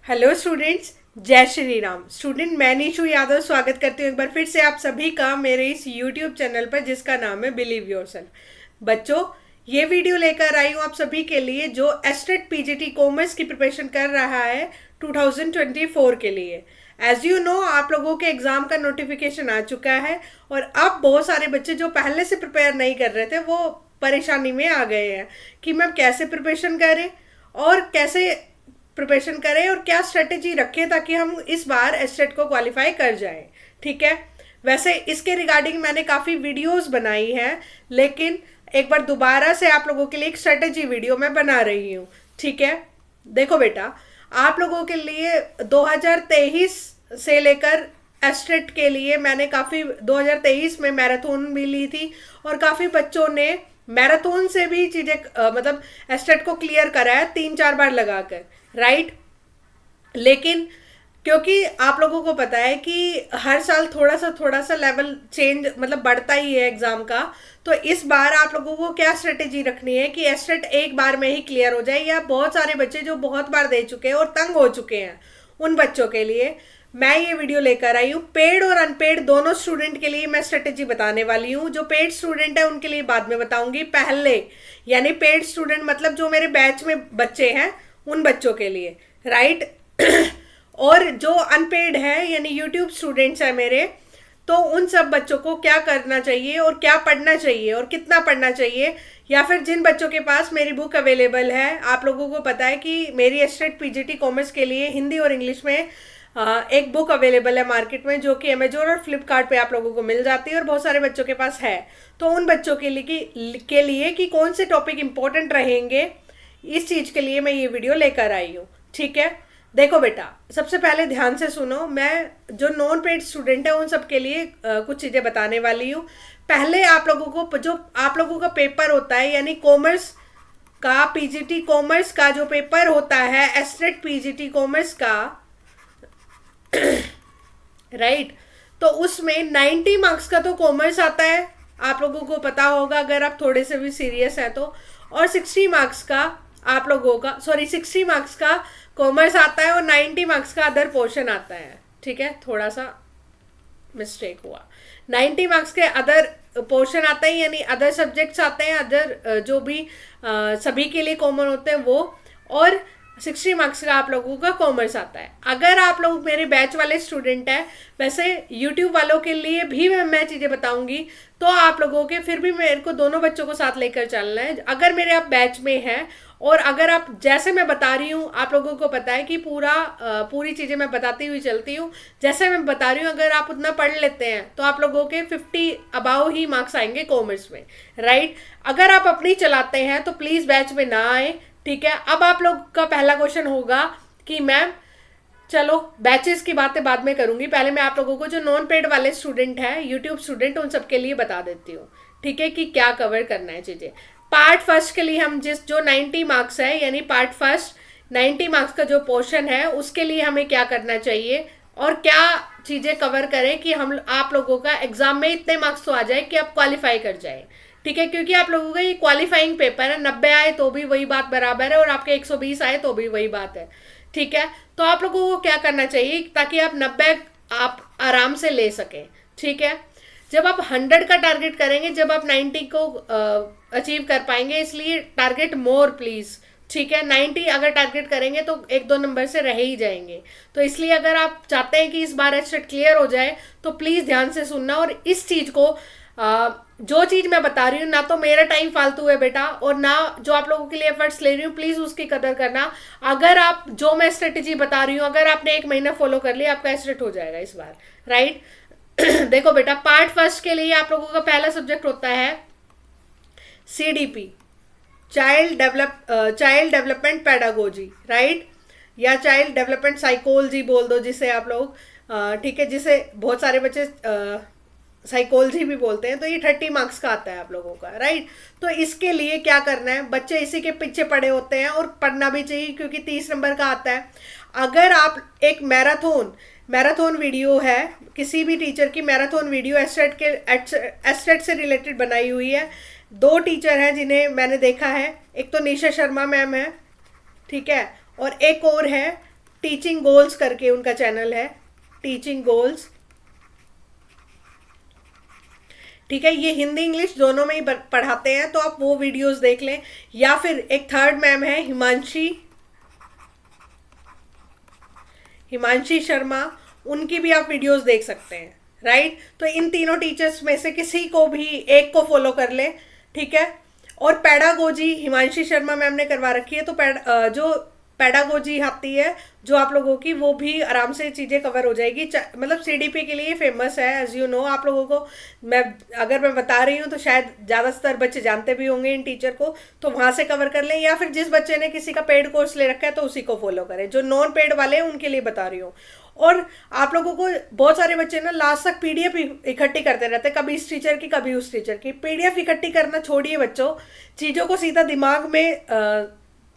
Hello students, जय Shri Ram. Student, मैं निशु यादव स्वागत करती हूँ एक बार फिर से आप सभी का मेरे इस यूट्यूब चैनल पर जिसका नाम है बिलीव योरसेल्फ। बच्चों, ये वीडियो लेकर आई हूँ आप सभी के लिए जो एस्टेट पीजीटी कॉमर्स की प्रिपरेशन कर रहा है 2024 के लिए। एज यू नो, आप लोगों के एग्जाम का नोटिफिकेशन आ चुका है और अब बहुत सारे बच्चे जो पहले से प्रिपेयर नहीं कर रहे थे वो परेशानी में आ गए हैं कि मैम कैसे प्रिपरेशन करें और कैसे प्रिपरेशन करें और क्या स्ट्रेटेजी रखें ताकि हम इस बार एस्टेट को क्वालिफाई कर जाएं। ठीक है, वैसे इसके रिगार्डिंग मैंने काफ़ी वीडियोस बनाई हैं, लेकिन एक बार दोबारा से आप लोगों के लिए एक स्ट्रेटेजी वीडियो मैं बना रही हूँ। ठीक है, देखो बेटा, आप लोगों के लिए 2023 से लेकर एस्टेट के लिए मैंने काफ़ी 2023 में मैराथन भी ली थी और काफ़ी बच्चों ने मैराथन से भी चीज़ें मतलब एस्टेट को क्लियर करा है 3-4 बार लगाकर, राइट। लेकिन क्योंकि आप लोगों को पता है कि हर साल थोड़ा सा लेवल चेंज मतलब बढ़ता ही है एग्जाम का, तो इस बार आप लोगों को क्या स्ट्रेटेजी रखनी है कि एस्टेट एक बार में ही क्लियर हो जाए, या बहुत सारे बच्चे जो बहुत बार दे चुके हैं और तंग हो चुके हैं उन बच्चों के लिए मैं ये वीडियो लेकर आई हूँ। पेड और अनपेड दोनों स्टूडेंट के लिए मैं स्ट्रेटेजी बताने वाली हूँ। जो पेड स्टूडेंट है उनके लिए बाद में बताऊंगी, पहले यानी पेड स्टूडेंट मतलब जो मेरे बैच में बच्चे हैं उन बच्चों के लिए, राइट। और जो अनपेड है यानी यूट्यूब स्टूडेंट्स हैं मेरे, तो उन सब बच्चों को क्या करना चाहिए और क्या पढ़ना चाहिए और कितना पढ़ना चाहिए, या फिर जिन बच्चों के पास मेरी बुक अवेलेबल है। आप लोगों को पता है कि मेरी एस्टेट पीजीटी कॉमर्स के लिए हिंदी और इंग्लिश में एक बुक अवेलेबल है मार्केट में, जो कि अमेजोन और फ्लिपकार्ट पे आप लोगों को मिल जाती है और बहुत सारे बच्चों के पास है। तो उन बच्चों के लिए कि कौन से टॉपिक इंपॉर्टेंट रहेंगे, इस चीज़ के लिए मैं ये वीडियो लेकर आई हूँ। ठीक है, देखो बेटा, सबसे पहले ध्यान से सुनो। मैं जो नॉन पेड स्टूडेंट है उन सब के लिए कुछ चीज़ें बताने वाली हूँ। पहले आप लोगों को जो आप लोगों का पेपर होता है यानी कॉमर्स का, पीजीटी कॉमर्स का जो पेपर होता है एस्टेट पीजीटी कॉमर्स का, राइट, तो उसमें 90 मार्क्स का तो कॉमर्स आता है, आप लोगों को पता होगा अगर आप थोड़े से भी सीरियस हैं तो। और 60 मार्क्स का आप लोगों का 60 मार्क्स का कॉमर्स आता है और 90 मार्क्स का अदर पोर्शन आता है। ठीक है, थोड़ा सा मिस्टेक हुआ। 90 मार्क्स के अदर पोर्शन आता है यानी अदर सब्जेक्ट्स आते हैं, अदर जो भी सभी के लिए कॉमन होते हैं वो, और 60 मार्क्स का आप लोगों का कॉमर्स आता है। अगर आप लोग मेरे बैच वाले स्टूडेंट हैं, वैसे यूट्यूब वालों के लिए भी मैं चीज़ें बताऊंगी, तो आप लोगों के फिर भी मेरे को दोनों बच्चों को साथ लेकर चलना है। अगर मेरे आप बैच में हैं और अगर आप जैसे मैं बता रही हूँ, आप लोगों को पता है कि पूरी चीज़ें मैं बताती हुई चलती हूँ, जैसे मैं बता रही हूँ अगर आप उतना पढ़ लेते हैं तो आप लोगों के 50 अबाव ही मार्क्स आएंगे कॉमर्स में, राइट। अगर आप अपनी चलाते हैं तो प्लीज़ बैच में ना आए। ठीक है, अब आप लोग का पहला क्वेश्चन होगा कि मैम चलो बैचेस की बातें बाद में करूंगी, पहले मैं आप लोगों को जो नॉन पेड वाले स्टूडेंट हैं यूट्यूब स्टूडेंट उन सब के लिए बता देती हूँ। ठीक है, कि क्या कवर करना है चीज़ें। पार्ट फर्स्ट के लिए हम जो 90 मार्क्स है यानी पार्ट फर्स्ट 90 मार्क्स का जो पोर्शन है उसके लिए हमें क्या करना चाहिए और क्या चीज़ें कवर करें कि हम आप लोगों का एग्जाम में इतने मार्क्स तो आ जाए कि आप क्वालिफाई कर जाए। ठीक है, क्योंकि आप लोगों का ये क्वालिफाइंग पेपर है, 90 आए तो भी वही बात बराबर है और आपके 120 आए तो भी वही बात है। ठीक है, तो आप लोगों को क्या करना चाहिए ताकि आप 90 आप आराम से ले सकें। ठीक है, जब आप 100 का टारगेट करेंगे, जब आप 90 को अचीव कर पाएंगे, इसलिए टारगेट मोर प्लीज़। ठीक है, 90 अगर टारगेट करेंगे तो 1-2 नंबर से रह ही जाएंगे, तो इसलिए अगर आप चाहते हैं कि इस बार एस्टेट क्लियर हो जाए तो प्लीज़ ध्यान से सुनना और इस चीज़ को जो चीज़ मैं बता रही हूँ ना तो मेरा टाइम फालतू है बेटा, और ना जो आप लोगों के लिए एफर्ट्स ले रही हूँ, प्लीज़ उसकी कदर करना। अगर आप जो मैं स्ट्रेटेजी बता रही हूँ अगर आपने 1 महीना फॉलो कर लिया आपका एस्टेट हो जाएगा इस बार, राइट। देखो बेटा, पार्ट फर्स्ट के लिए आप लोगों का पहला सब्जेक्ट होता है CDP, child development pedagogy, right, या चाइल्ड डेवलपमेंट साइकोलॉजी बोल दो जिसे आप लोग। ठीक है, जिसे बहुत सारे बच्चे साइकोलॉजी भी बोलते हैं। तो ये 30 मार्क्स का आता है आप लोगों का, राइट। तो इसके लिए क्या करना है, बच्चे इसी के पीछे पड़े होते हैं और पढ़ना भी चाहिए क्योंकि 30 नंबर का आता है। अगर आप एक मैराथन वीडियो है, किसी भी टीचर की मैराथन वीडियो एस्टेट से रिलेटेड बनाई हुई है। 2 टीचर हैं जिन्हें मैंने देखा है, एक तो निशा शर्मा मैम है, ठीक है, और एक और है टीचिंग गोल्स करके उनका चैनल है, टीचिंग गोल्स। ठीक है, ये हिंदी इंग्लिश दोनों में ही पढ़ाते हैं, तो आप वो वीडियोस देख लें। या फिर एक थर्ड मैम है हिमांशी शर्मा, उनकी भी आप वीडियोस देख सकते हैं, राइट। तो इन तीनों टीचर्स में से किसी को भी एक को फॉलो कर ले, ठीक है। और पैडागोजी हिमांशी शर्मा मैम ने करवा रखी है, तो जो पैडागोजी आती है जो आप लोगों की, वो भी आराम से चीज़ें कवर हो जाएगी। मतलब सीडीपी के लिए फेमस है, एज यू नो। आप लोगों को अगर मैं बता रही हूँ तो शायद ज़्यादातर बच्चे जानते भी होंगे इन टीचर को, तो वहाँ से कवर कर लें। या फिर जिस बच्चे ने किसी का पेड कोर्स ले रखा है तो उसी को फॉलो करें। जो नॉन पेड वाले हैं उनके लिए बता रही हूँ। और आप लोगों को बहुत सारे बच्चे ना लास्ट तक पीडीएफ इकट्ठी करते रहते हैं, कभी इस टीचर की कभी उस टीचर की। पीडीएफ इकट्ठी करना छोड़िए बच्चों, चीज़ों को सीधा दिमाग में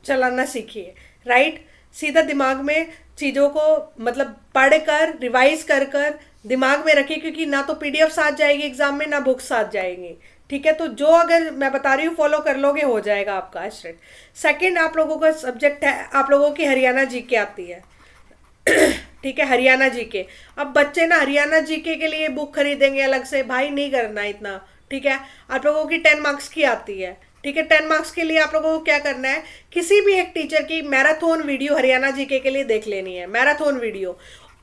चलाना सीखिए, राइट। सीधा दिमाग में चीज़ों को मतलब पढ़ कर रिवाइज कर कर दिमाग में रखिए, क्योंकि ना तो पीडीएफ साथ जाएगी एग्जाम में, ना बुक्स साथ जाएंगी, ठीक है। तो जो अगर मैं बता रही हूँ फॉलो कर लोगे, हो जाएगा आपका स्टेट। सेकंड आप लोगों का सब्जेक्ट है, आप लोगों की हरियाणा जीके आती है ठीक है, हरियाणा जीके। अब बच्चे ना हरियाणा जीके के लिए बुक खरीदेंगे अलग से, भाई नहीं करना इतना, ठीक है। आप लोगों की 10 मार्क्स की आती है, ठीक है। 10 मार्क्स के लिए आप लोगों को क्या करना है, किसी भी एक टीचर की मैराथन वीडियो हरियाणा जीके के लिए देख लेनी है, मैराथन वीडियो।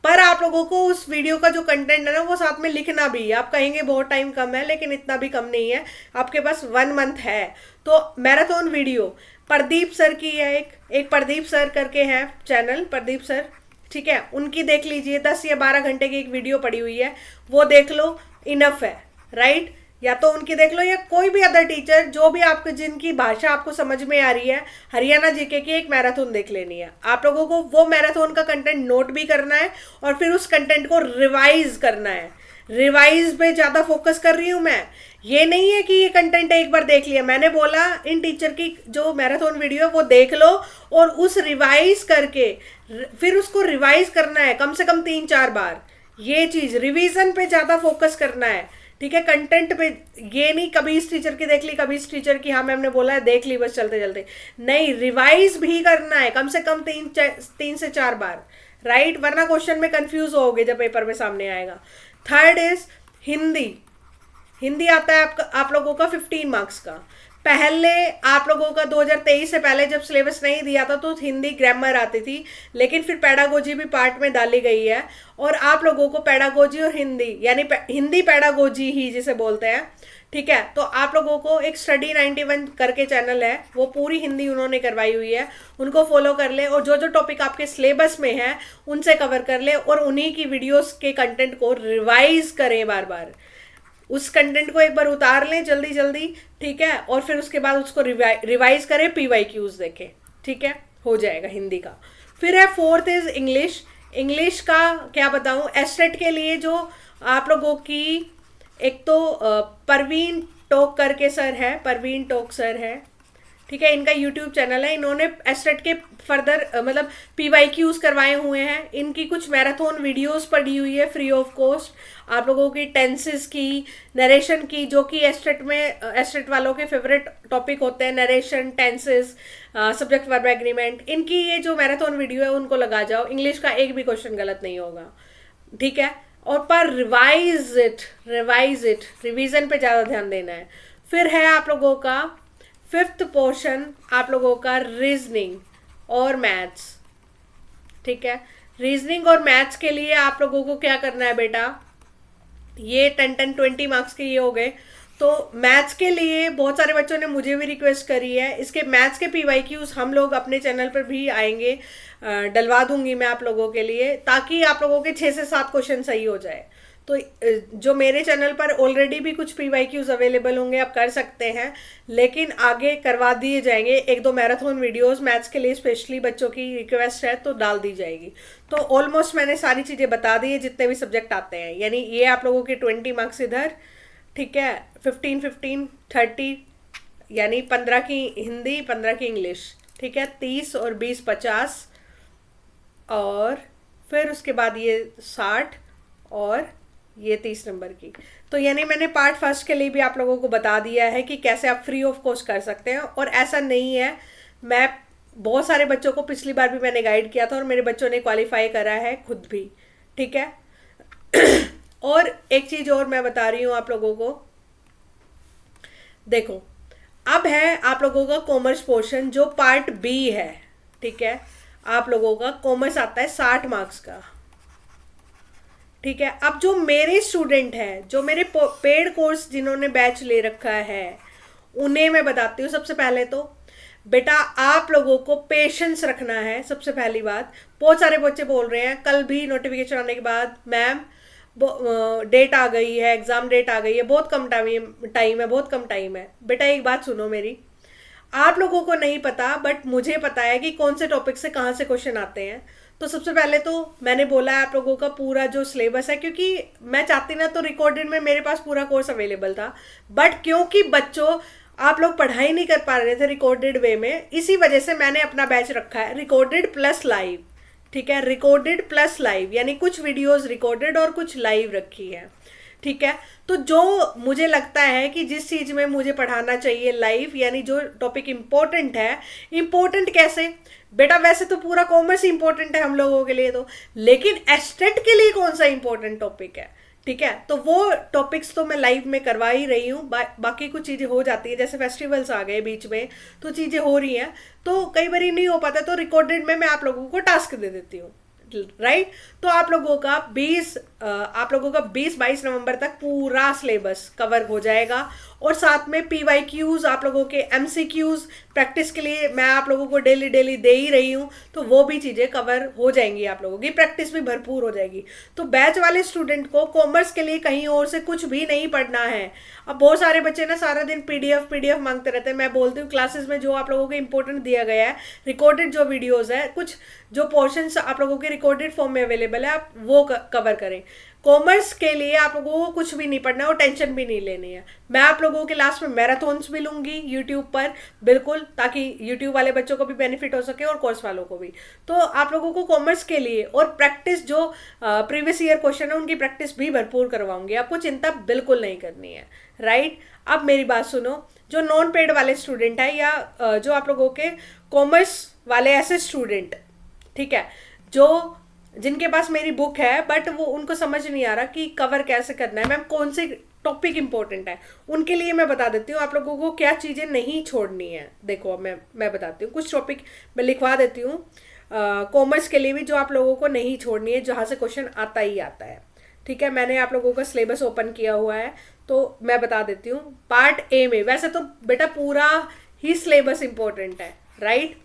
पर आप लोगों को उस वीडियो का जो कंटेंट है ना, वो साथ में लिखना भी है। आप कहेंगे बहुत टाइम कम है, लेकिन इतना भी कम नहीं है, आपके पास 1 मंथ है। तो मैराथन वीडियो प्रदीप सर की है, एक प्रदीप सर करके है चैनल, प्रदीप सर, ठीक है। उनकी देख लीजिए, 10 या 12 घंटे की एक वीडियो पड़ी हुई है, वो देख लो, इनफ है, राइट। या तो उनकी देख लो, या कोई भी अदर टीचर जो भी आपको, जिनकी भाषा आपको समझ में आ रही है, हरियाणा जीके की एक मैराथन देख लेनी है। आप लोगों को वो मैराथन का कंटेंट नोट भी करना है और फिर उस कंटेंट को रिवाइज करना है। रिवाइज पे ज़्यादा फोकस कर रही हूँ मैं, ये नहीं है कि ये कंटेंट एक बार देख लिया। मैंने बोला इन टीचर की जो मैराथन वीडियो है वो देख लो, और उस रिवाइज करके फिर उसको रिवाइज करना है कम से कम 3-4 बार। ये चीज़ रिवीजन पे ज़्यादा फोकस करना है, ठीक है। कंटेंट पे ये नहीं कभी इस टीचर की देख ली, कभी इस टीचर की, हाँ मैम ने बोला है देख ली बस चलते चलते, नहीं, रिवाइज भी करना है कम से कम 3 से 4 बार, राइट। वरना क्वेश्चन में कंफ्यूज होगे जब पेपर में सामने आएगा। Third is Hindi. हिंदी आता है आप लोगों का 15 मार्क्स का। पहले आप लोगों का 2023 से पहले जब सिलेबस नहीं दिया था तो हिंदी ग्रामर आती थी, लेकिन फिर पैडागोजी भी पार्ट में डाली गई है, और आप लोगों को पैडागोजी और हिंदी, यानी हिंदी पैडागोजी ही जिसे बोलते हैं, ठीक है। तो आप लोगों को एक स्टडी 91 करके चैनल है, वो पूरी हिंदी उन्होंने करवाई हुई है, उनको फॉलो कर ले, और जो जो टॉपिक आपके सिलेबस में है उनसे कवर कर ले, और उन्हीं की वीडियोस के कंटेंट को रिवाइज करें बार बार। उस कंटेंट को एक बार उतार लें जल्दी जल्दी, ठीक है, और फिर उसके बाद उसको रिवाइज करें, PYQs देखें, ठीक है, हो जाएगा हिंदी का। फिर है फोर्थ इज इंग्लिश। इंग्लिश का क्या बताऊं, एस्टेट के लिए जो आप लोगों की, एक तो परवीन टोक करके सर है, परवीन टोक सर है, ठीक है। इनका यूट्यूब चैनल है, इन्होंने एस्टेट के फर्दर मतलब PYQs करवाए हुए हैं। इनकी कुछ मैराथन वीडियोस पड़ी हुई है फ्री ऑफ कॉस्ट, आप लोगों की टेंसेस की, नरेशन की, जो कि एस्टेट में एस्टेट वालों के फेवरेट टॉपिक होते हैं, narration, tenses, subject verb agreement. इनकी ये जो मैराथन वीडियो है उनको लगा जाओ, इंग्लिश का एक भी क्वेश्चन गलत नहीं होगा, ठीक है। और पर रिवाइज इट, रिवीजन पे ज़्यादा ध्यान देना है। फिर है आप लोगों का 5th पोर्शन, आप लोगों का रीजनिंग और मैथ्स, ठीक है। रीजनिंग और मैथ्स के लिए आप लोगों को क्या करना है बेटा, ये 10-20 मार्क्स के ये हो गए। तो मैथ्स के लिए बहुत सारे बच्चों ने मुझे भी रिक्वेस्ट करी है, इसके मैथ्स के PYQs हम लोग अपने चैनल पर भी आएंगे, डलवा दूंगी मैं आप लोगों के लिए, ताकि आप लोगों के 6 से 7 क्वेश्चन सही हो जाए। तो जो मेरे चैनल पर ऑलरेडी भी कुछ PYQs अवेलेबल होंगे, आप कर सकते हैं, लेकिन आगे करवा दिए जाएंगे। 1-2 मैराथन वीडियोस मैथ्स के लिए स्पेशली बच्चों की रिक्वेस्ट है तो डाल दी जाएगी। तो ऑलमोस्ट मैंने सारी चीज़ें बता दी है, जितने भी सब्जेक्ट आते हैं, यानी ये आप लोगों के 20 मार्क्स इधर, ठीक है, 15 30, यानी 15 की हिंदी, 15 की इंग्लिश, ठीक है, 30 और 20 50, और फिर उसके बाद ये 60 और ये 30 नंबर की। तो यानी मैंने पार्ट फर्स्ट के लिए भी आप लोगों को बता दिया है कि कैसे आप फ्री ऑफ कॉस्ट कर सकते हैं। और ऐसा नहीं है, मैं बहुत सारे बच्चों को पिछली बार भी मैंने गाइड किया था और मेरे बच्चों ने क्वालिफाई करा है खुद भी, ठीक है। और एक चीज़ और मैं बता रही हूँ आप लोगों को, देखो अब है आप लोगों का कॉमर्स पोर्शन जो पार्ट बी है, ठीक है। आप लोगों का कॉमर्स आता है 60 मार्क्स का, ठीक है। अब जो मेरे स्टूडेंट हैं, जो मेरे पेड कोर्स जिन्होंने बैच ले रखा है, उन्हें मैं बताती हूँ सबसे पहले तो बेटा आप लोगों को पेशेंस रखना है। सबसे पहली बात, बहुत सारे बच्चे बोल रहे हैं कल भी नोटिफिकेशन आने के बाद मैम डेट आ गई है, एग्ज़ाम डेट आ गई है, बहुत कम टाइम है, बहुत कम टाइम है। बेटा एक बात सुनो मेरी, आप लोगों को नहीं पता बट मुझे पता है कि कौन से टॉपिक से कहाँ से क्वेश्चन आते हैं। तो सबसे पहले तो मैंने बोला है आप लोगों का पूरा जो सिलेबस है, क्योंकि मैं चाहती ना तो रिकॉर्डेड में मेरे पास पूरा कोर्स अवेलेबल था, बट क्योंकि बच्चों आप लोग पढ़ाई नहीं कर पा रहे थे रिकॉर्डेड वे में, इसी वजह से मैंने अपना बैच रखा है रिकॉर्डेड प्लस लाइव, ठीक है। रिकॉर्डेड प्लस लाइव यानी कुछ वीडियोस रिकॉर्डेड और कुछ लाइव रखी है, ठीक है। तो जो मुझे लगता है कि जिस चीज़ में मुझे पढ़ाना चाहिए लाइव, यानी जो टॉपिक इम्पोर्टेंट है, इम्पोर्टेंट कैसे बेटा, वैसे तो पूरा कॉमर्स इम्पोर्टेंट है हम लोगों के लिए तो, लेकिन एस्टेट के लिए कौन सा इम्पोर्टेंट टॉपिक है, ठीक है। तो वो टॉपिक्स तो मैं लाइव में करवा ही रही हूँ। बाकी कुछ चीज़ें हो जाती है, जैसे फेस्टिवल्स आ गए बीच में तो चीज़ें हो रही हैं, तो कई बार नहीं हो पाता, तो रिकॉर्डेड में मैं आप लोगों को टास्क दे देती हूँ, राइट। तो आप लोगों का 20-22 नवंबर तक पूरा सिलेबस कवर हो जाएगा, और साथ में PYQs आप लोगों के MCQs प्रैक्टिस के लिए मैं आप लोगों को डेली डेली दे ही रही हूँ, तो वो भी चीज़ें कवर हो जाएंगी, आप लोगों की प्रैक्टिस भी भरपूर हो जाएगी। तो बैच वाले स्टूडेंट को कॉमर्स के लिए कहीं और से कुछ भी नहीं पढ़ना है। अब बहुत सारे बच्चे ना सारा दिन PDF मांगते रहते हैं। मैं बोलती हूँ क्लासेस में जो आप लोगों को इंपॉर्टेंट दिया गया है, रिकॉर्डेड जो वीडियोज़ है, कुछ जो पोर्शंस आप लोगों के रिकॉर्डेड फॉर्म में अवेलेबल है, आप वो कवर करें। कॉमर्स के लिए आप लोगों को कुछ भी नहीं पढ़ना है और टेंशन भी नहीं लेनी है। मैं आप लोगों के लास्ट में मैराथन्स भी लूँगी यूट्यूब पर, बिल्कुल, ताकि यूट्यूब वाले बच्चों को भी बेनिफिट हो सके और कोर्स वालों को भी। तो आप लोगों को कॉमर्स के लिए और प्रैक्टिस जो प्रीवियस ईयर क्वेश्चन है उनकी प्रैक्टिस भी भरपूर करवाऊंगी, आपको चिंता बिल्कुल नहीं करनी है, राइट। अब मेरी बात सुनो, जो नॉन पेड वाले स्टूडेंट है या जो आप लोगों के कॉमर्स वाले ऐसे स्टूडेंट, ठीक है, जो जिनके पास मेरी बुक है बट वो उनको समझ नहीं आ रहा कि कवर कैसे करना है, मैम कौन से टॉपिक इंपॉर्टेंट है, उनके लिए मैं बता देती हूँ आप लोगों को क्या चीज़ें नहीं छोड़नी है। देखो अब मैं बताती हूँ, कुछ टॉपिक मैं लिखवा देती हूँ कॉमर्स के लिए भी, जो आप लोगों को नहीं छोड़नी है, जहाँ से क्वेश्चन आता ही आता है, ठीक है। मैंने आप लोगों का सिलेबस ओपन किया हुआ है, तो मैं बता देती हूँ। पार्ट ए में वैसे तो बेटा पूरा ही सिलेबस इंपॉर्टेंट है, राइट।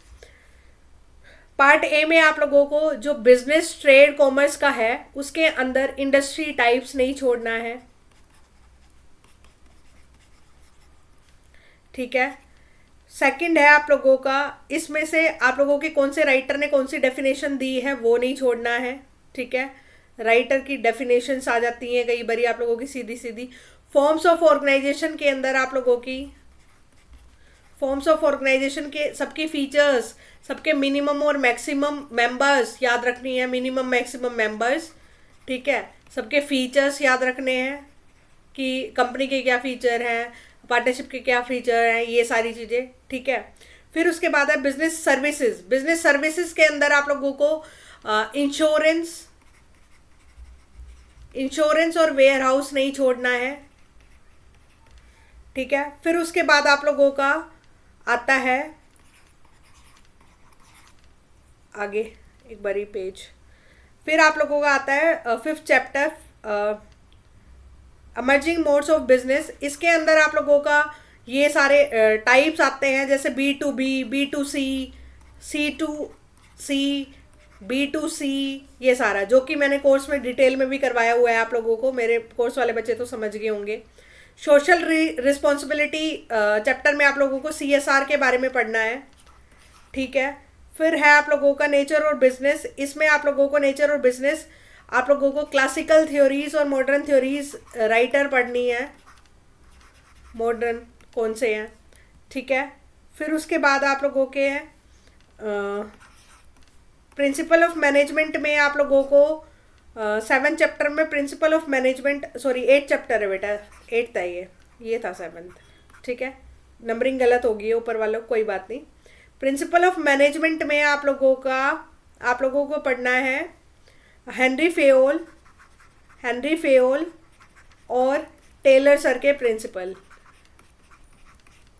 पार्ट ए में आप लोगों को जो बिजनेस ट्रेड कॉमर्स का है, उसके अंदर इंडस्ट्री टाइप्स नहीं छोड़ना है, ठीक है। सेकंड है आप लोगों का, इसमें से आप लोगों के कौन से राइटर ने कौन सी डेफिनेशन दी है वो नहीं छोड़ना है, ठीक है। राइटर की डेफिनेशंस आ जाती हैं कई बार आप लोगों की सीधी सीधी। फॉर्म्स ऑफ ऑर्गेनाइजेशन के अंदर आप लोगों की फॉर्म्स ऑफ ऑर्गेनाइजेशन के सबकी फीचर्स, सबके मिनिमम और मैक्सिमम मेंबर्स याद रखनी है, मिनिमम मैक्सिमम मेंबर्स, ठीक है। सबके फीचर्स याद रखने हैं कि कंपनी के क्या फीचर हैं, पार्टनरशिप के क्या फीचर हैं, ये सारी चीज़ें, ठीक है। फिर उसके बाद है बिजनेस सर्विसेज। बिजनेस सर्विसेज के अंदर आप लोगों को इंश्योरेंस और वेयर हाउस नहीं छोड़ना है, ठीक है। फिर उसके बाद आप लोगों का आता है आगे एक बारी पेज, फिर आप लोगों का आता है 5th chapter emerging modes of business. इसके अंदर आप लोगों का ये सारे टाइप्स आते हैं, जैसे B2B, B2C, C2C, B2C, ये सारा जो कि मैंने कोर्स में डिटेल में भी करवाया हुआ है आप लोगों को, मेरे कोर्स वाले बच्चे तो समझ गए होंगे। सोशल रिस्पॉन्सिबिलिटी चैप्टर में आप लोगों को CSR के बारे में पढ़ना है, ठीक है। फिर है आप लोगों का नेचर और बिजनेस। इसमें आप लोगों को नेचर और बिजनेस, आप लोगों को क्लासिकल थ्योरीज और मॉडर्न थ्योरीज राइटर पढ़नी है, मॉडर्न कौन से हैं, ठीक है। फिर उसके बाद आप लोगों के हैं प्रिंसिपल ऑफ मैनेजमेंट में आप लोगों को 7th चैप्टर में principle of management, sorry 8th chapter है बेटा, 8th था ये था 7th, ठीक है। नंबरिंग गलत होगी है ऊपर वालों, कोई बात नहीं। प्रिंसिपल ऑफ मैनेजमेंट में आप लोगों को पढ़ना है हेनरी फेयोल, और टेलर सर के प्रिंसिपल।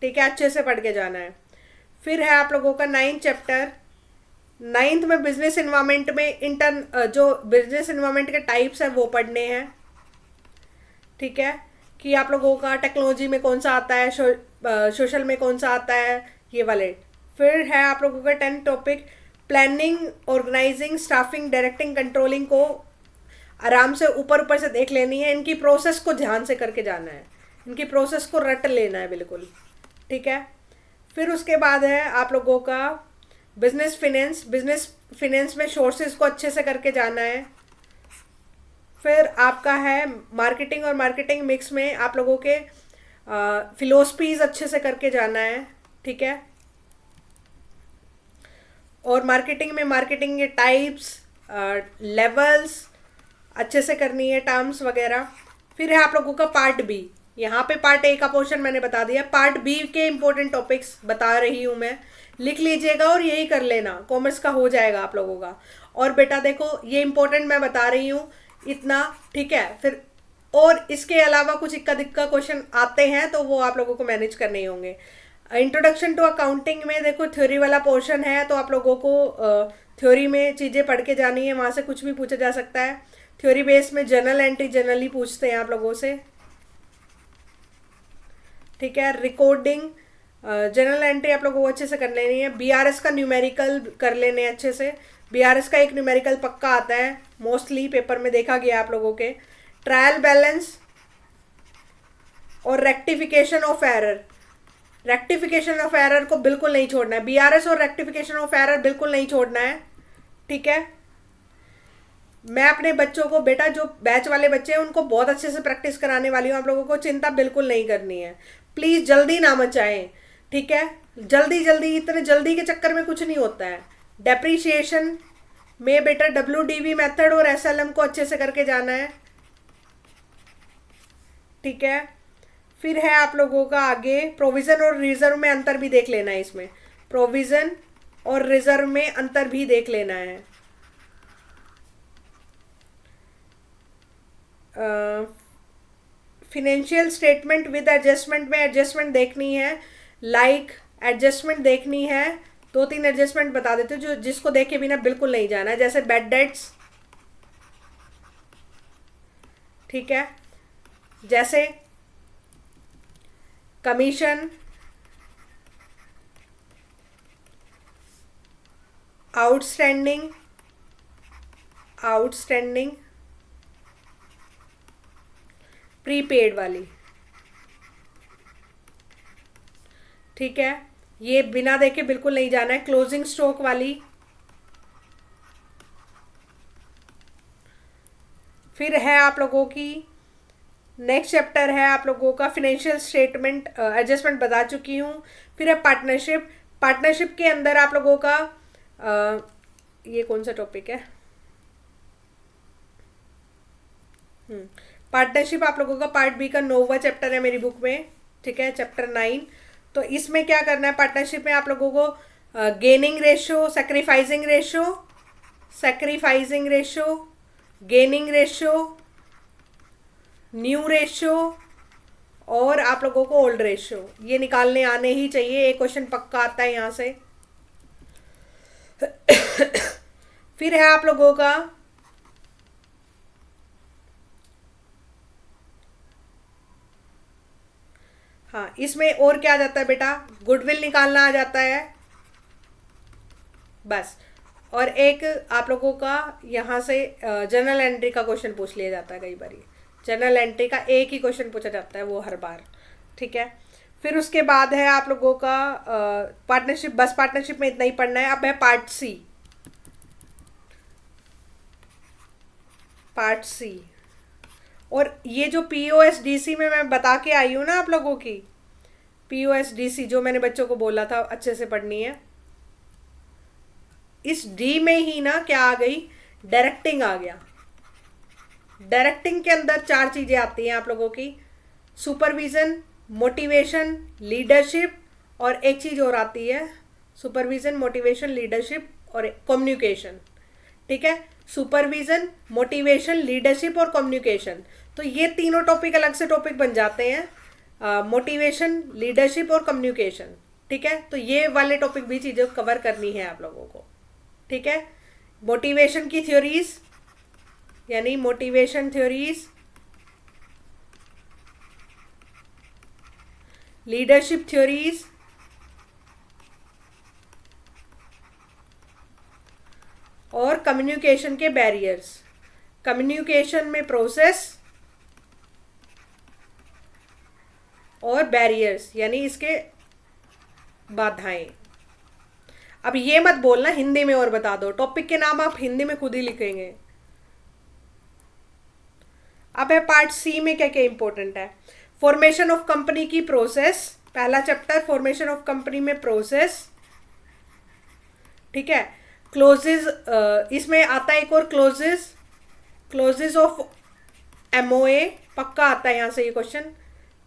ठीक है, अच्छे से पढ़ के जाना है। फिर है आप लोगों का 9th चैप्टर। 9th में बिजनेस इन्वायरमेंट में जो बिजनेस इन्वायरमेंट के टाइप्स हैं वो पढ़ने हैं। ठीक है, कि आप लोगों का टेक्नोलॉजी में कौन सा आता है, सोशल में कौन सा आता है, ये वाले। फिर है आप लोगों का 10th topic planning, organising, staffing, directing, controlling को आराम से ऊपर से देख लेनी है। इनकी प्रोसेस को ध्यान से करके जाना है, इनकी प्रोसेस को रट लेना है बिल्कुल। ठीक है, फिर उसके बाद है आप लोगों का बिजनेस फिनेंस में सोर्सेज को अच्छे से करके जाना है। फिर आपका है मार्केटिंग, और मार्केटिंग मिक्स में आप लोगों के फिलोसफीज अच्छे से करके जाना है। ठीक है, और मार्केटिंग में मार्केटिंग के टाइप्स, लेवल्स अच्छे से करनी है, टर्म्स वगैरह। फिर है आप लोगों का पार्ट बी। यहाँ पे पार्ट ए का पोर्शन मैंने बता दिया, पार्ट बी के इंपॉर्टेंट टॉपिक्स बता रही हूँ मैं, लिख लीजिएगा और यही कर लेना, कॉमर्स का हो जाएगा आप लोगों का। और बेटा देखो ये इंपॉर्टेंट मैं बता रही हूँ इतना। ठीक है, फिर और इसके अलावा कुछ इक्का दिक्का क्वेश्चन आते हैं तो वो आप लोगों को मैनेज करने ही होंगे। इंट्रोडक्शन टू अकाउंटिंग में देखो थ्योरी वाला पोर्शन है, तो आप लोगों को थ्योरी में चीज़ें पढ़ के जानी है, वहाँ से कुछ भी पूछा जा सकता है। थ्योरी बेस में जर्नल एंट्री जनरली पूछते हैं आप लोगों से। ठीक है, रिकॉर्डिंग, जनरल एंट्री आप लोगों को अच्छे से कर लेनी है। बीआरएस का न्यूमेरिकल कर लेने हैं अच्छे से। बीआरएस का एक न्यूमेरिकल पक्का आता है, मोस्टली पेपर में देखा गया आप लोगों के। ट्रायल बैलेंस और rectification of error, rectification of error को बिल्कुल नहीं छोड़ना है। बीआरएस और रेक्टिफिकेशन ऑफ एरर बिल्कुल नहीं छोड़ना है। ठीक है, मैं अपने बच्चों को, बेटा जो बैच वाले बच्चे हैं उनको बहुत अच्छे से प्रैक्टिस कराने वाली हूँ, आप लोगों को चिंता बिल्कुल नहीं करनी है। प्लीज़ जल्दी ना मचाएं। ठीक है, जल्दी इतने जल्दी के चक्कर में कुछ नहीं होता है। डेप्रीशिएशन में बेटा WDV मेथड और SLM को अच्छे से करके जाना है। ठीक है, फिर है आप लोगों का आगे प्रोविज़न और रिजर्व में अंतर भी देख लेना है। इसमें प्रोविज़न और रिजर्व में अंतर भी देख लेना है। फिनेंशियल स्टेटमेंट विद एडजस्टमेंट में एडजस्टमेंट देखनी है, लाइक एडजस्टमेंट देखनी है। 2-3 एडजस्टमेंट बता देते जो जिसको देखे बिना बिल्कुल नहीं जाना है, जैसे बैड डेट्स। ठीक है, जैसे कमीशन, आउटस्टैंडिंग, प्रीपेड वाली। ठीक है, ये बिना देखे बिल्कुल नहीं जाना है। क्लोजिंग स्टॉक वाली। फिर है आप लोगों की नेक्स्ट चैप्टर है आप लोगों का फिनेंशियल स्टेटमेंट, एडजस्टमेंट बता चुकी हूँ। फिर है पार्टनरशिप। पार्टनरशिप के अंदर आप लोगों का ये कौन सा टॉपिक है, पार्टनरशिप आप लोगों का पार्ट बी का 9वां चैप्टर है मेरी बुक में। ठीक है, चैप्टर 9। तो इसमें क्या करना है, पार्टनरशिप में आप लोगों को gaining ratio, sacrificing ratio, gaining ratio, new ratio और आप लोगों को ओल्ड रेशो, ये निकालने आने ही चाहिए। एक क्वेश्चन पक्का आता है यहाँ से। फिर है आप लोगों का हाँ, इसमें और क्या आ जाता है बेटा, गुडविल निकालना आ जाता है बस। और एक आप लोगों का यहाँ से जनरल एंट्री का क्वेश्चन पूछ लिया जाता है कई बार। जनरल एंट्री का एक ही क्वेश्चन पूछा जाता है वो हर बार। ठीक है, फिर उसके बाद है आप लोगों का पार्टनरशिप। बस पार्टनरशिप में इतना ही पढ़ना है। अब है पार्ट सी। और ये जो POSDC में मैं बता के आई हूँ ना आप लोगों की, POSDC जो मैंने बच्चों को बोला था अच्छे से पढ़नी है, इस D में ही ना क्या आ गई, डायरेक्टिंग आ गया। डायरेक्टिंग के अंदर 4 चीज़ें आती हैं आप लोगों की, सुपरविज़न, मोटिवेशन, लीडरशिप और एक चीज़ और आती है सुपरविजन, मोटिवेशन, लीडरशिप और कम्युनिकेशन। ठीक है, सुपरविजन, मोटिवेशन, लीडरशिप और कम्युनिकेशन। तो ये तीनों टॉपिक अलग से टॉपिक बन जाते हैं, मोटिवेशन, लीडरशिप और कम्युनिकेशन। ठीक है, तो ये वाले टॉपिक भी चीज़ें कवर करनी है आप लोगों को। ठीक है, मोटिवेशन की थ्योरीज, यानी मोटिवेशन थ्योरीज, लीडरशिप थ्योरीज और कम्युनिकेशन के बैरियर्स। कम्युनिकेशन में प्रोसेस और बैरियर्स यानी इसके बाधाएं। अब ये मत बोलना हिंदी में और बता दो, टॉपिक के नाम आप हिंदी में खुद ही लिखेंगे। अब है पार्ट सी में क्या क्या इंपॉर्टेंट है। फॉर्मेशन ऑफ कंपनी की प्रोसेस, पहला चैप्टर फॉर्मेशन ऑफ कंपनी में प्रोसेस। ठीक है, क्लोजेज, इसमें आता है एक और क्लोजेज, क्लोजेज ऑफ एमओए, पक्का आता है यहाँ से ये क्वेश्चन।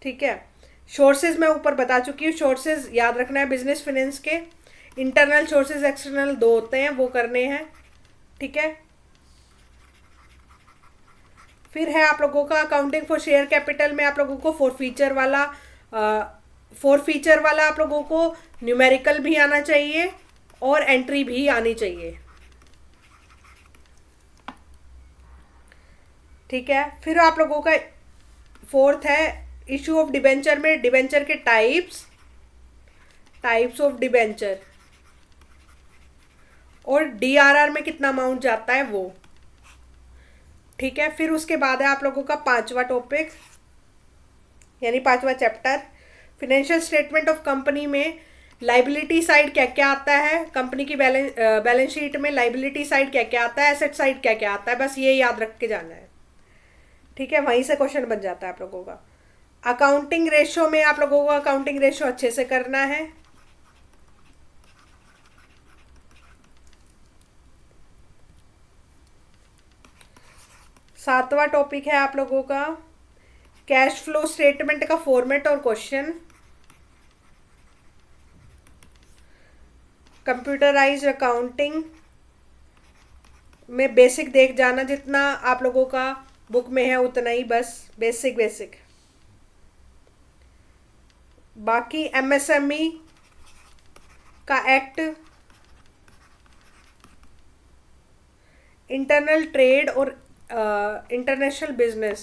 ठीक है, सोर्सेज मैं ऊपर बता चुकी हूँ, सोर्सेज याद रखना है बिजनेस फाइनेंस के। इंटरनल सोर्सेज, एक्सटर्नल दो होते हैं, वो करने हैं। ठीक है, फिर है आप लोगों का अकाउंटिंग फॉर शेयर कैपिटल में आप लोगों को फोर फीचर वाला आप लोगों को न्यूमेरिकल भी आना चाहिए और एंट्री भी आनी चाहिए। ठीक है, फिर आप लोगों का फोर्थ है इशू ऑफ डिबेंचर में डिबेंचर के टाइप्स ऑफ डिबेंचर और डीआरआर में कितना अमाउंट जाता है वो। ठीक है, फिर उसके बाद है आप लोगों का पांचवा टॉपिक यानी पांचवा chapter financial statement of company में लाइबिलिटी साइड क्या क्या आता है, कंपनी की बैलेंस शीट में लाइबिलिटी साइड क्या क्या आता है, एसेट साइड क्या क्या आता है, बस ये याद रख के जाना है। ठीक है, वहीं से क्वेश्चन बन जाता है आप लोगों का। अकाउंटिंग रेशो में आप लोगों को अकाउंटिंग रेशो अच्छे से करना है। सातवां टॉपिक है आप लोगों का कैश फ्लो स्टेटमेंट का फॉर्मेट और क्वेश्चन। कंप्यूटराइज अकाउंटिंग में बेसिक देख जाना, जितना आप लोगों का बुक में है उतना ही, बस बेसिक। बाकी एमएसएमई का एक्ट, इंटरनल ट्रेड और इंटरनेशनल बिजनेस,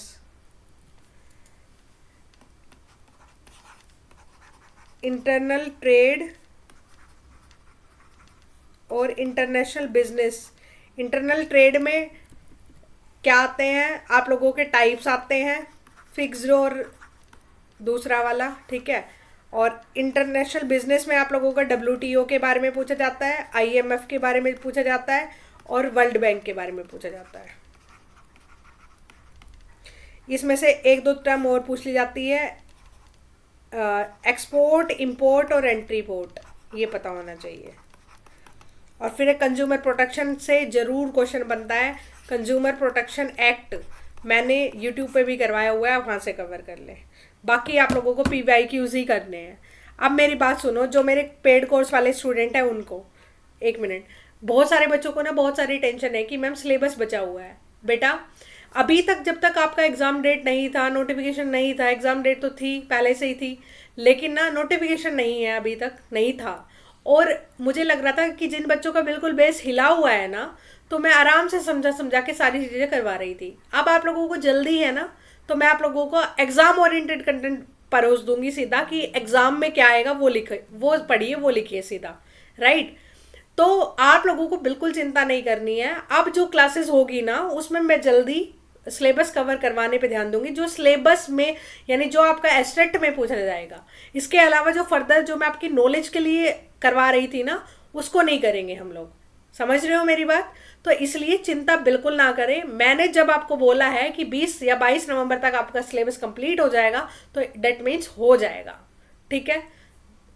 इंटरनल ट्रेड और इंटरनेशनल बिजनेस। इंटरनल ट्रेड में क्या आते हैं आप लोगों के टाइप्स आते हैं, फिक्स्ड और दूसरा वाला। ठीक है, और इंटरनेशनल बिजनेस में आप लोगों का WTO के बारे में पूछा जाता है, IMF के बारे में पूछा जाता है और वर्ल्ड बैंक के बारे में पूछा जाता है। इसमें से एक दो टर्म और पूछ ली जाती है, एक्सपोर्ट, इंपोर्ट और एंट्री पोर्ट, ये पता होना चाहिए। और फिर एक कंज्यूमर प्रोटेक्शन से ज़रूर क्वेश्चन बनता है, कंज्यूमर प्रोटेक्शन एक्ट मैंने यूट्यूब पे भी करवाया हुआ है, वहाँ से कवर कर लें। बाकी आप लोगों को PYQs ही करने हैं। अब मेरी बात सुनो, जो मेरे पेड कोर्स वाले स्टूडेंट हैं उनको, एक मिनट, बहुत सारे बच्चों को ना बहुत सारी टेंशन है कि मैम सिलेबस बचा हुआ है। बेटा अभी तक जब तक आपका एग्ज़ाम डेट नहीं था, नोटिफिकेशन नहीं था, एग्ज़ाम डेट तो थी पहले से ही थी, लेकिन ना नोटिफिकेशन नहीं है, अभी तक नहीं था। और मुझे लग रहा था कि जिन बच्चों का बिल्कुल बेस हिला हुआ है ना, तो मैं आराम से समझा के सारी चीज़ें करवा रही थी। अब आप लोगों को जल्दी है ना, तो मैं आप लोगों को एग्ज़ाम ओरिएंटेड कंटेंट परोस दूंगी सीधा, कि एग्ज़ाम में क्या आएगा वो लिखे, वो पढ़िए, वो लिखिए सीधा, राइट। तो आप लोगों को बिल्कुल चिंता नहीं करनी है। अब जो क्लासेस होगी ना, उसमें मैं जल्दी सिलेबस कवर करवाने पे ध्यान दूंगी, जो सिलेबस में यानी जो आपका एस्टेट में पूछा जाएगा। इसके अलावा जो फर्दर जो मैं आपकी नॉलेज के लिए करवा रही थी ना, उसको नहीं करेंगे हम लोग। समझ रहे हो मेरी बात? तो इसलिए चिंता बिल्कुल ना करें। मैंने जब आपको बोला है कि 20 या 22 नवंबर तक आपका सिलेबस कंप्लीट हो जाएगा, तो डेट मीन्स हो जाएगा। ठीक है,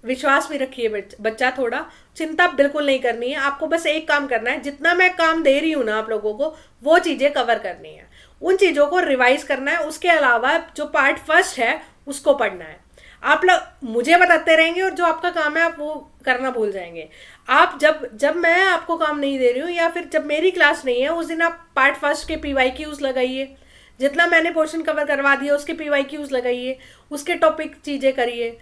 विश्वास भी रखिए बच्चा, थोड़ा चिंता बिल्कुल नहीं करनी है। आपको बस एक काम करना है, जितना मैं काम दे रही हूँ ना आप लोगों को, वो चीज़ें कवर करनी है, उन चीज़ों को रिवाइज करना है। उसके अलावा जो पार्ट फर्स्ट है उसको पढ़ना है। आप लोग मुझे बताते रहेंगे और जो आपका काम है आप वो करना भूल जाएंगे। आप जब जब मैं आपको काम नहीं दे रही हूँ या फिर जब मेरी क्लास नहीं है, उस दिन आप पार्ट फर्स्ट के PYQs लगाइए, जितना मैंने पोर्शन कवर करवा दिया उसके PYQs लगाइए, उसके टॉपिक चीज़ें करिए।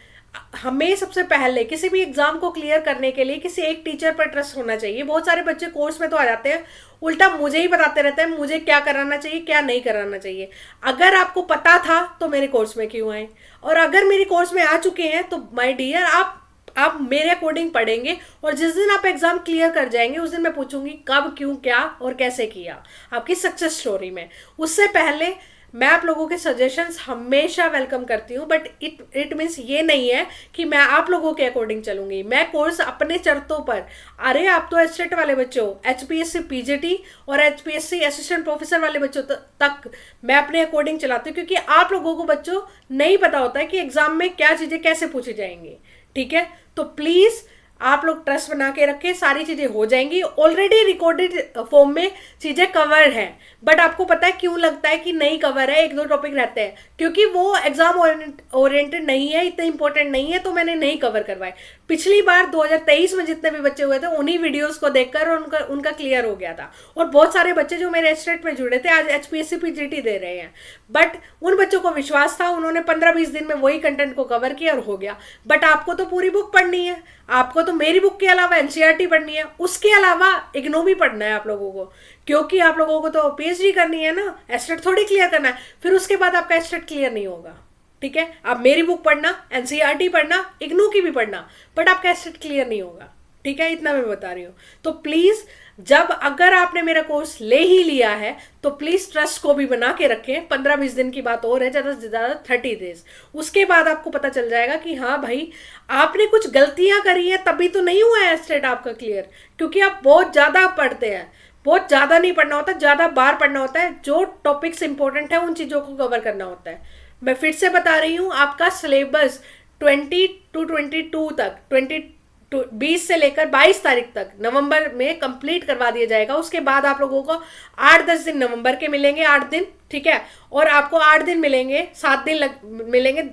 हमें सबसे पहले किसी भी एग्जाम को क्लियर करने के लिए किसी एक टीचर पर ट्रस्ट होना चाहिए। बहुत सारे बच्चे कोर्स में तो आ जाते हैं, उल्टा मुझे ही बताते रहते हैं मुझे क्या कराना चाहिए क्या नहीं कराना चाहिए। अगर आपको पता था तो मेरे कोर्स में क्यों आए, और अगर मेरे कोर्स में आ चुके हैं तो माय डियर आप मेरे अकॉर्डिंग पढ़ेंगे, और जिस दिन आप एग्जाम क्लियर कर जाएंगे उस दिन मैं पूछूंगी कब क्यों क्या और कैसे किया आपकी सक्सेस स्टोरी में। उससे पहले मैं आप लोगों के सजेशंस हमेशा वेलकम करती हूँ, बट इट मीन्स ये नहीं है कि मैं आप लोगों के अकॉर्डिंग चलूंगी। मैं कोर्स अपने शर्तों पर, अरे आप तो एस्टेट वाले बच्चे हो, HPSC PGT और HPSC असिस्टेंट प्रोफेसर वाले बच्चों तक मैं अपने अकॉर्डिंग चलाती हूँ, क्योंकि आप लोगों को बच्चों नहीं पता होता है कि एग्जाम में क्या चीज़ें कैसे पूछी जाएंगी। ठीक है, तो प्लीज़ आप लोग ट्रस्ट बना के रखें, सारी चीज़ें हो जाएंगी। ऑलरेडी रिकॉर्डेड फॉर्म में चीज़ें कवर है, बट आपको पता है क्यों लगता है कि नहीं कवर है, एक दो टॉपिक रहते हैं, क्योंकि वो एग्जाम ओरिएंटेड नहीं है, इतने इंपॉर्टेंट नहीं है, तो मैंने नहीं कवर करवाए। पिछली बार 2023 में जितने भी बच्चे हुए थे उन्हीं वीडियोस को देखकर उनका क्लियर हो गया था। और बहुत सारे बच्चे जो मेरे एस्टेट में जुड़े थे आज HPSC PGT दे रहे हैं, बट उन बच्चों को विश्वास था, उन्होंने 15-20 दिन में वही कंटेंट को कवर किया और हो गया। बट आपको तो पूरी बुक पढ़नी है, आपको तो मेरी बुक के अलावा NCERT पढ़नी है, उसके अलावा इग्नू भी पढ़ना है आप लोगों को, क्योंकि आप लोगों को तो PhD करनी है ना, एस्टेट थोड़ी क्लियर करना है। फिर उसके बाद आपका एस्टेट क्लियर नहीं होगा। ठीक है, आप मेरी बुक पढ़ना, NCERT पढ़ना, इग्नू की भी पढ़ना, बट आपका एस्टेट क्लियर नहीं होगा। ठीक है, इतना मैं बता रही हूँ। तो प्लीज़ जब अगर आपने मेरा कोर्स ले ही लिया है तो प्लीज़ ट्रस्ट को भी बना के रखें। 15-20 दिन की बात और है, ज़्यादा से ज़्यादा 30 डेज। उसके बाद आपको पता चल जाएगा कि हाँ भाई आपने कुछ गलतियां करी है तभी तो नहीं हुआ है एस्टेट आपका क्लियर, क्योंकि आप बहुत ज़्यादा पढ़ते हैं। बहुत ज़्यादा नहीं पढ़ना होता, ज़्यादा बार पढ़ना होता है, जो टॉपिक्स इंपॉर्टेंट है उन चीज़ों को कवर करना होता है। मैं फिर से बता रही हूँ, आपका सिलेबस 20 to 22 तक 20 से लेकर 22 तारीख तक नवंबर में कंप्लीट करवा दिया जाएगा। उसके बाद आप लोगों को 8-10 दिन नवंबर के मिलेंगे, 8 दिन। ठीक है, और आपको 8 दिन मिलेंगे, 7 दिन मिलेंगे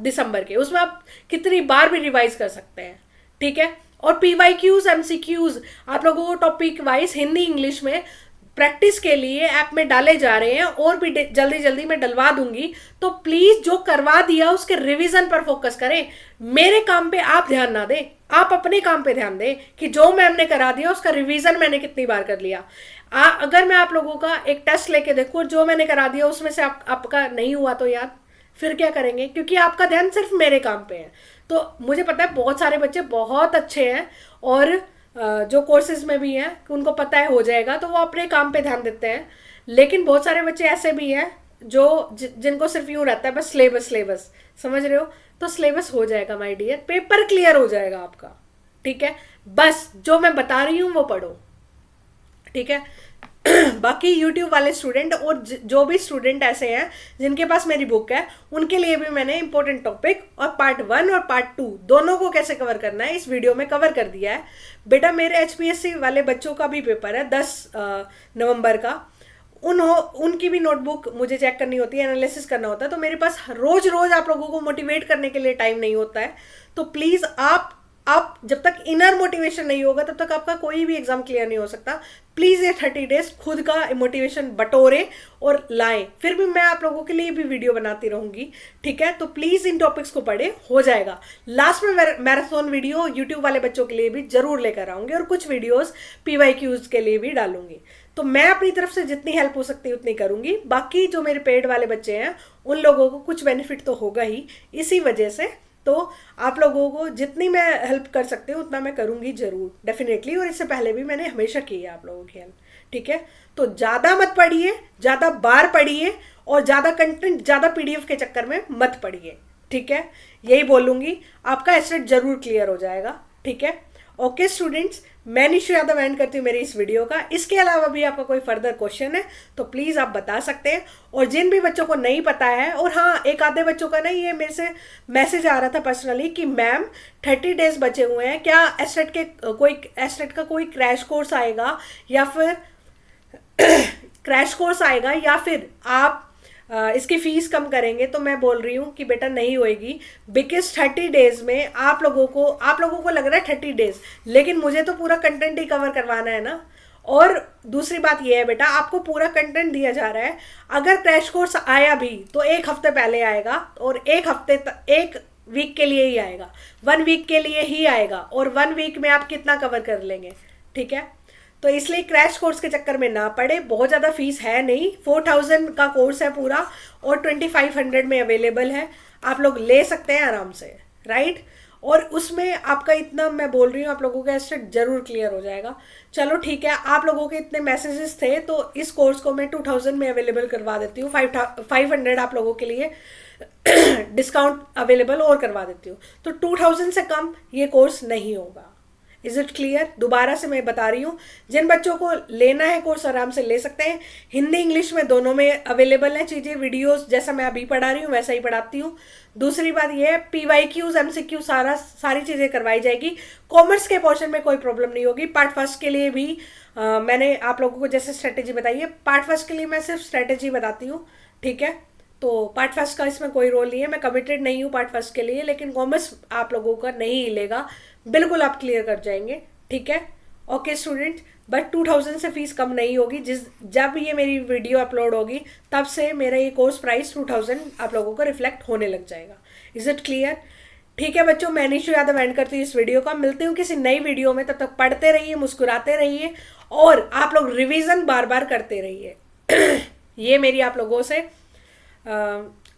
दिसंबर के। उसमें आप कितनी बार भी रिवाइज कर सकते हैं। ठीक है, और PYQs MCQs आप लोगों को टॉपिक वाइज हिंदी इंग्लिश में प्रैक्टिस के लिए ऐप में डाले जा रहे हैं, और भी जल्दी जल्दी मैं डलवा दूंगी। तो प्लीज जो करवा दिया उसके रिवीजन पर फोकस करें। मेरे काम पे आप ध्यान ना दें, आप अपने काम पे ध्यान दें कि जो मैम ने करा दिया उसका रिवीजन मैंने कितनी बार कर लिया। अगर मैं आप लोगों का एक टेस्ट लेके देखूँ जो मैंने करा दिया उसमें से आपका नहीं हुआ तो यार फिर क्या करेंगे, क्योंकि आपका ध्यान सिर्फ मेरे काम पे है। तो मुझे पता है बहुत सारे बच्चे बहुत अच्छे हैं और जो कोर्सेज में भी हैं उनको पता है हो जाएगा तो वो अपने काम पे ध्यान देते हैं, लेकिन बहुत सारे बच्चे ऐसे भी हैं जो जिनको सिर्फ यूँ रहता है बस सिलेबस, समझ रहे हो। तो सिलेबस हो जाएगा माय डियर, पेपर क्लियर हो जाएगा आपका। ठीक है, बस जो मैं बता रही हूँ वो पढ़ो। ठीक है बाकी YouTube वाले स्टूडेंट और जो भी स्टूडेंट ऐसे हैं जिनके पास मेरी बुक है उनके लिए भी मैंने इंपॉर्टेंट टॉपिक और पार्ट 1 और पार्ट 2 दोनों को कैसे कवर करना है इस वीडियो में कवर कर दिया है। बेटा मेरे HPSC वाले बच्चों का भी पेपर है 10 नवंबर का, उनकी भी नोटबुक मुझे चेक करनी होती है, एनालिसिस करना होता है, तो मेरे पास रोज आप लोगों को मोटिवेट करने के लिए टाइम नहीं होता है। तो प्लीज़ आप जब तक इनर मोटिवेशन नहीं होगा तब तक आपका कोई भी एग्जाम क्लियर नहीं हो सकता। प्लीज़ ये 30 डेज खुद का मोटिवेशन बटोरे और लाएं, फिर भी मैं आप लोगों के लिए भी वीडियो बनाती रहूंगी। ठीक है, तो प्लीज़ इन टॉपिक्स को पढ़े, हो जाएगा। लास्ट में मैराथन वीडियो यूट्यूब वाले बच्चों के लिए भी जरूर लेकर आऊंगी और कुछ वीडियोस PYQs के लिए भी डालूंगी। तो मैं अपनी तरफ से जितनी हेल्प हो सकती है उतनी करूंगी। बाकी जो मेरे पेड वाले बच्चे हैं उन लोगों को कुछ बेनिफिट तो होगा ही इसी वजह से। तो आप लोगों को जितनी मैं हेल्प कर सकती हूँ उतना मैं करूँगी ज़रूर, डेफिनेटली, और इससे पहले भी मैंने हमेशा की है आप लोगों की हेल्प। ठीक है, तो ज़्यादा मत पढ़िए, ज़्यादा बार पढ़िए और ज़्यादा कंटेंट ज़्यादा PDF के चक्कर में मत पढ़िए। ठीक है, यही बोलूँगी, आपका एस्टेट ज़रूर क्लियर हो जाएगा। ठीक है, ओके स्टूडेंट्स, मैं निशु यादव एंड करती हूँ मेरी इस वीडियो का। इसके अलावा भी आपका कोई फर्दर क्वेश्चन है तो प्लीज़ आप बता सकते हैं। और जिन भी बच्चों को नहीं पता है, और हाँ एक आधे बच्चों का नहीं, ये मेरे से मैसेज आ रहा था पर्सनली कि मैम 30 डेज बचे हुए हैं, क्या एस्टेट का कोई क्रैश कोर्स आएगा या फिर क्रैश कोर्स आएगा या फिर आप इसकी फीस कम करेंगे, तो मैं बोल रही हूँ कि बेटा नहीं होएगी, बिकॉज 30 डेज में आप लोगों को लग रहा है 30 डेज, लेकिन मुझे तो पूरा कंटेंट ही कवर करवाना है ना। और दूसरी बात यह है बेटा, आपको पूरा कंटेंट दिया जा रहा है। अगर क्रैश कोर्स आया भी तो 1 हफ्ते पहले आएगा, और 1 वीक के लिए ही आएगा, 1 वीक के लिए ही आएगा, और 1 वीक में आप कितना कवर कर लेंगे, ठीक है। तो इसलिए क्रैश कोर्स के चक्कर में ना पड़े, बहुत ज़्यादा फीस है नहीं, 4000 का कोर्स है पूरा, और 2500 में अवेलेबल है, आप लोग ले सकते हैं आराम से, राइट। और उसमें आपका इतना मैं बोल रही हूँ, आप लोगों का एस्टेट जरूर क्लियर हो जाएगा। चलो ठीक है, आप लोगों के इतने मैसेजेस थे, तो इस कोर्स को मैं 2000 में अवेलेबल करवा देती हूँ, 500 आप लोगों के लिए डिस्काउंट अवेलेबल और करवा देती हूँ। तो 2000 से कम ये कोर्स नहीं होगा। Is it clear? दोबारा से मैं बता रही हूँ, जिन बच्चों को लेना है कोर्स आराम से ले सकते हैं, हिंदी इंग्लिश में दोनों में अवेलेबल है चीज़ें, वीडियोस जैसा मैं अभी पढ़ा रही हूँ वैसा ही पढ़ाती हूँ। दूसरी बात यह है, PYQs MCQ सारी चीज़ें करवाई जाएगी। कॉमर्स के पोर्शन में कोई प्रॉब्लम नहीं होगी। पार्ट फर्स्ट के लिए भी मैंने आप लोगों को जैसे स्ट्रेटेजी बताई है, पार्ट फर्स्ट के लिए मैं सिर्फ स्ट्रेटेजी बताती हूँ, ठीक है। तो पार्ट फर्स्ट का इसमें कोई रोल नहीं है, मैं कमिटेड नहीं हूँ पार्ट फर्स्ट के लिए, लेकिन कॉमर्स आप लोगों का नहीं हिलेगा, बिल्कुल आप क्लियर कर जाएंगे, ठीक है। ओके स्टूडेंट, बट 2000 से फीस कम नहीं होगी। जब ये मेरी वीडियो अपलोड होगी तब से मेरा ये कोर्स प्राइस 2000 आप लोगों को रिफ्लेक्ट होने लग जाएगा। Is it clear? ठीक है बच्चों, मैं निशु यादव एंड करती हूँ इस वीडियो का। मिलती हूँ किसी नई वीडियो में, तब तक पढ़ते रहिए, मुस्कुराते रहिए, और आप लोग रिविज़न बार बार करते रहिए। ये मेरी आप लोगों से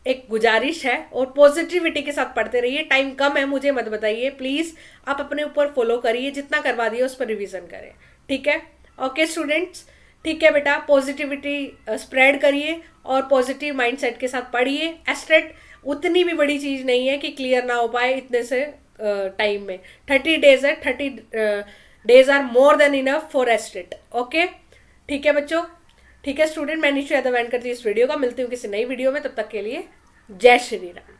एक गुजारिश है, और पॉजिटिविटी के साथ पढ़ते रहिए। टाइम कम है, मुझे मत बताइए प्लीज़, आप अपने ऊपर फॉलो करिए, जितना करवा दिए उस पर रिवीजन करें, ठीक है। ओके स्टूडेंट्स, ठीक है बेटा, पॉजिटिविटी स्प्रेड करिए और पॉजिटिव माइंडसेट के साथ पढ़िए। एस्टेट उतनी भी बड़ी चीज़ नहीं है कि क्लियर ना हो पाए इतने से टाइम में। 30 डेज है, 30 days are more than enough for estate. Okay, ठीक है बच्चों, ठीक है स्टूडेंट, मैं निशु यादव एंड करती हूँ इस वीडियो का। मिलती हूँ किसी नई वीडियो में, तब तक के लिए जय श्री राम।